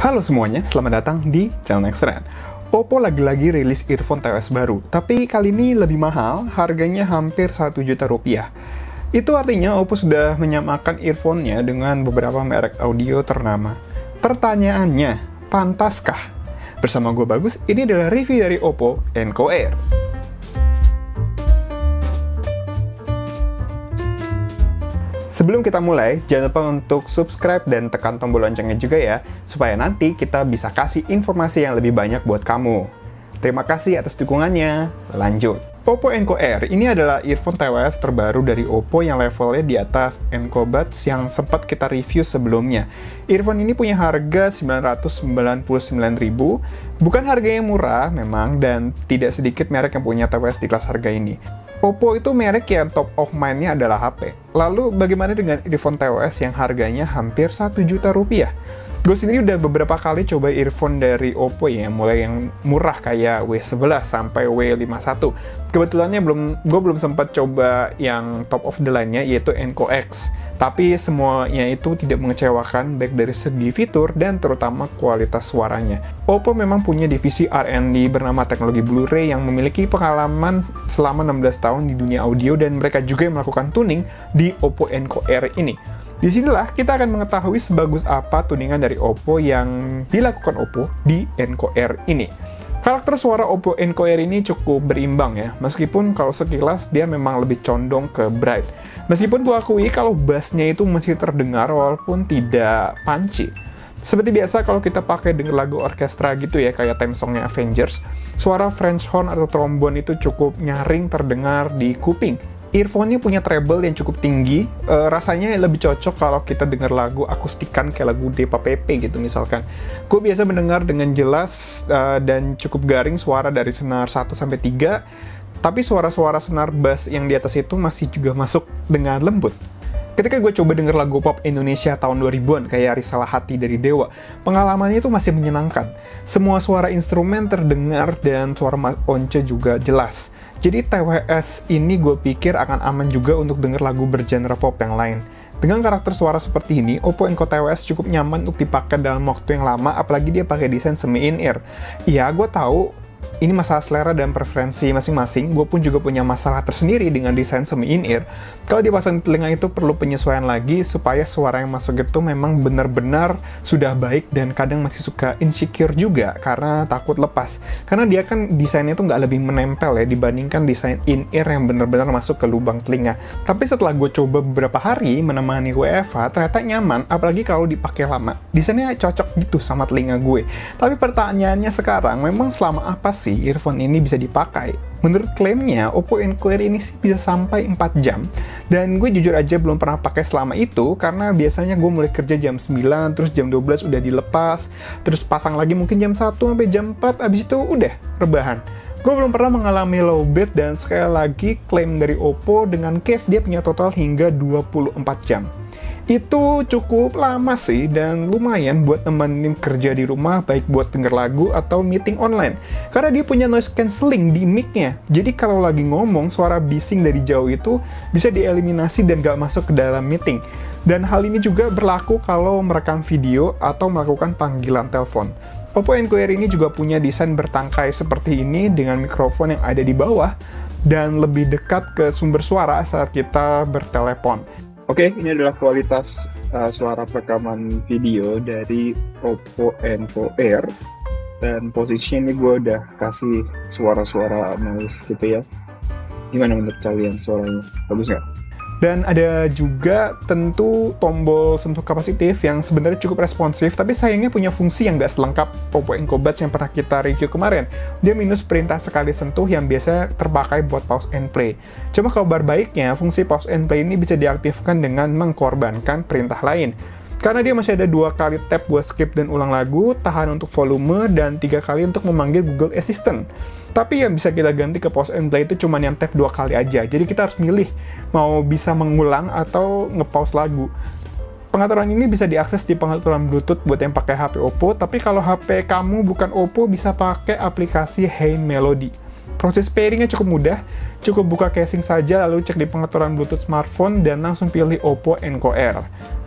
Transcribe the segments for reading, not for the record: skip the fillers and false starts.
Halo semuanya, selamat datang di channel Nextrend. Oppo lagi-lagi rilis earphone TWS baru, tapi kali ini lebih mahal, harganya hampir 1 juta rupiah. Itu artinya Oppo sudah menyamakan earphone-nya dengan beberapa merek audio ternama. Pertanyaannya, pantaskah? Bersama gue Bagus, ini adalah review dari Oppo Enco Air. Sebelum kita mulai, jangan lupa untuk subscribe dan tekan tombol loncengnya juga ya, supaya nanti kita bisa kasih informasi yang lebih banyak buat kamu. Terima kasih atas dukungannya. Lanjut. Oppo Enco Air ini adalah earphone TWS terbaru dari Oppo yang levelnya di atas Enco Buds yang sempat kita review sebelumnya. Earphone ini punya harga 999.000, bukan harga yang murah memang, dan tidak sedikit merek yang punya TWS di kelas harga ini. Oppo itu merek yang top of mind-nya adalah HP. Lalu bagaimana dengan earphone TWS yang harganya hampir 1 juta rupiah? Gue sendiri udah beberapa kali coba earphone dari Oppo ya, mulai yang murah kayak W11 sampai W51. Kebetulannya gue belum sempat coba yang top of the line-nya, yaitu Enco X. Tapi semuanya itu tidak mengecewakan, baik dari segi fitur dan terutama kualitas suaranya. Oppo memang punya divisi R&D bernama Teknologi Blu-ray yang memiliki pengalaman selama 16 tahun di dunia audio, dan mereka juga yang melakukan tuning di Oppo Enco Air ini. Disinilah kita akan mengetahui sebagus apa tuningan dari Oppo yang dilakukan Oppo di Enco Air ini. Karakter suara Oppo Enco Air ini cukup berimbang ya, meskipun kalau sekilas dia memang lebih condong ke bright. Meskipun gue akui kalau bassnya itu masih terdengar walaupun tidak punchy. Seperti biasa kalau kita pakai denger lagu orkestra gitu ya, kayak theme songnya Avengers, suara French horn atau trombon itu cukup nyaring terdengar di kuping. Earphone-nya punya treble yang cukup tinggi, rasanya lebih cocok kalau kita dengar lagu akustikan kayak lagu Depa Pepe gitu misalkan. Gue biasa mendengar dengan jelas dan cukup garing suara dari senar 1-3, tapi suara-suara senar bass yang di atas itu masih juga masuk dengan lembut. Ketika gue coba denger lagu pop Indonesia tahun 2000-an kayak Risalah Hati dari Dewa, pengalamannya itu masih menyenangkan. Semua suara instrumen terdengar dan suara Once juga jelas. Jadi TWS ini gue pikir akan aman juga untuk denger lagu bergenre pop yang lain. Dengan karakter suara seperti ini, Oppo Enco TWS cukup nyaman untuk dipakai dalam waktu yang lama, apalagi dia pakai desain semi in-ear. Iya, gue tahu ini masalah selera dan preferensi masing-masing. Gue pun juga punya masalah tersendiri dengan desain semi in-ear. Kalau dipasang di telinga itu perlu penyesuaian lagi supaya suara yang masuk itu memang benar-benar sudah baik, dan kadang masih suka insecure juga karena takut lepas. Karena dia kan desainnya itu nggak lebih menempel ya dibandingkan desain in-ear yang benar-benar masuk ke lubang telinga. Tapi setelah gue coba beberapa hari menemani WFH, ternyata nyaman, apalagi kalau dipakai lama. Desainnya cocok gitu sama telinga gue. Tapi pertanyaannya sekarang, memang selama apa sih earphone ini bisa dipakai? Menurut klaimnya, Oppo Enco Air ini sih bisa sampai 4 jam. Dan gue jujur aja belum pernah pakai selama itu, karena biasanya gue mulai kerja jam 9, terus jam 12 udah dilepas, terus pasang lagi mungkin jam 1 sampai jam 4, abis itu udah rebahan. Gue belum pernah mengalami lowbat, dan sekali lagi klaim dari Oppo dengan case dia punya total hingga 24 jam. Itu cukup lama sih, dan lumayan buat nemenin kerja di rumah, baik buat denger lagu atau meeting online. Karena dia punya noise cancelling di mic-nya, jadi kalau lagi ngomong, suara bising dari jauh itu bisa dieliminasi dan gak masuk ke dalam meeting. Dan hal ini juga berlaku kalau merekam video atau melakukan panggilan telepon. Oppo Enco Air ini juga punya desain bertangkai seperti ini dengan mikrofon yang ada di bawah dan lebih dekat ke sumber suara saat kita bertelepon. Oke, ini adalah kualitas suara rekaman video dari Oppo Enco Air, dan posisinya ini gue udah kasih suara-suara noise gitu ya. Gimana menurut kalian suaranya? Bagus nggak? Dan ada juga tentu tombol sentuh kapasitif yang sebenarnya cukup responsif, tapi sayangnya punya fungsi yang nggak selengkap Oppo Enco Buds yang pernah kita review kemarin. Dia minus perintah sekali sentuh yang biasa terpakai buat pause and play. Cuma kabar baiknya, fungsi pause and play ini bisa diaktifkan dengan mengkorbankan perintah lain. Karena dia masih ada 2 kali tap buat skip dan ulang lagu, tahan untuk volume, dan 3 kali untuk memanggil Google Assistant. Tapi yang bisa kita ganti ke pause and play itu cuma yang tap 2 kali aja. Jadi kita harus milih mau bisa mengulang atau nge-pause lagu. Pengaturan ini bisa diakses di pengaturan Bluetooth buat yang pakai HP Oppo, tapi kalau HP kamu bukan Oppo bisa pakai aplikasi Hey Melody. Proses pairingnya cukup mudah, cukup buka casing saja lalu cek di pengaturan Bluetooth smartphone dan langsung pilih Oppo Enco Air.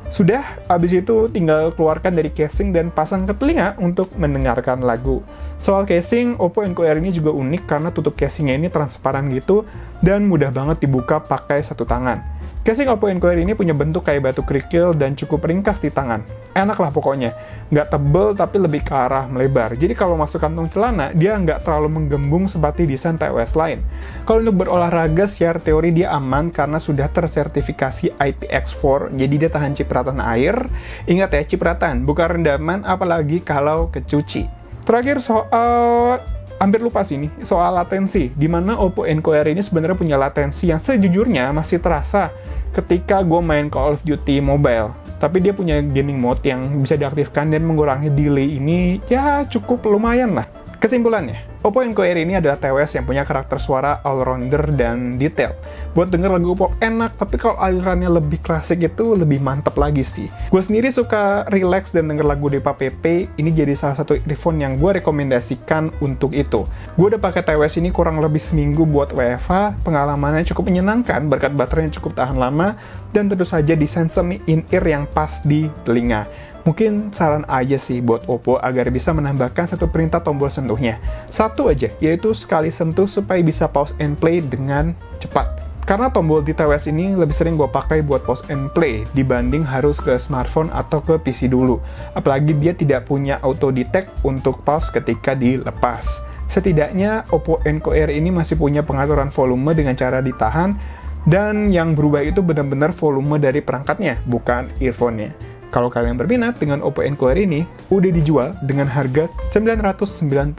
Sudah, abis itu tinggal keluarkan dari casing dan pasang ke telinga untuk mendengarkan lagu. Soal casing, Oppo Enco Air ini juga unik karena tutup casingnya ini transparan gitu dan mudah banget dibuka pakai satu tangan. Casing Oppo Enco Air ini punya bentuk kayak batu kerikil dan cukup ringkas di tangan. Enak lah pokoknya. Nggak tebel tapi lebih ke arah melebar. Jadi kalau masuk kantong celana, dia nggak terlalu menggembung seperti desain TWS lain. Kalau untuk berolahraga, secara teori dia aman karena sudah tersertifikasi IPX4, jadi dia tahan cipratan air. Ingat ya, cipratan, bukan rendaman, apalagi kalau kecuci. Terakhir soal hampir lupa sih nih, soal latensi, di mana Oppo Enco Air ini sebenarnya punya latensi yang sejujurnya masih terasa ketika gue main Call of Duty Mobile. Tapi dia punya gaming mode yang bisa diaktifkan dan mengurangi delay ini ya cukup lumayan lah. Kesimpulannya, Oppo Enco Air ini adalah TWS yang punya karakter suara all-rounder dan detail. Buat denger lagu pop enak, tapi kalau alirannya lebih klasik itu lebih mantep lagi sih. Gue sendiri suka relax dan denger lagu Depa PP, ini jadi salah satu earphone yang gue rekomendasikan untuk itu. Gue udah pakai TWS ini kurang lebih seminggu buat WFH, pengalamannya cukup menyenangkan berkat baterainya cukup tahan lama, dan tentu saja desain semi in-ear yang pas di telinga. Mungkin saran aja sih buat Oppo agar bisa menambahkan satu perintah tombol sentuhnya. Satu aja, yaitu sekali sentuh supaya bisa pause and play dengan cepat. Karena tombol di TWS ini lebih sering gue pakai buat pause and play dibanding harus ke smartphone atau ke PC dulu. Apalagi dia tidak punya auto detect untuk pause ketika dilepas. Setidaknya Oppo Enco Air ini masih punya pengaturan volume dengan cara ditahan, dan yang berubah itu benar-benar volume dari perangkatnya, bukan earphone-nya. Kalau kalian berminat dengan Oppo Enco Air ini, udah dijual dengan harga 999.000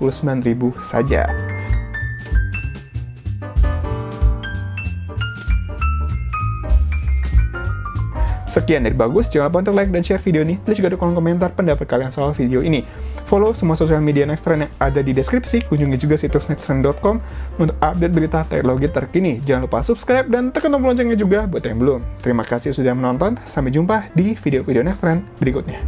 saja. Sekian dari Bagus, jangan lupa untuk like dan share video ini, tulis juga di kolom komentar pendapat kalian soal video ini. Follow semua sosial media Nexttrend yang ada di deskripsi, kunjungi juga situs nexttrend.com untuk update berita teknologi terkini. Jangan lupa subscribe dan tekan tombol loncengnya juga buat yang belum. Terima kasih sudah menonton, sampai jumpa di video-video Nexttrend berikutnya.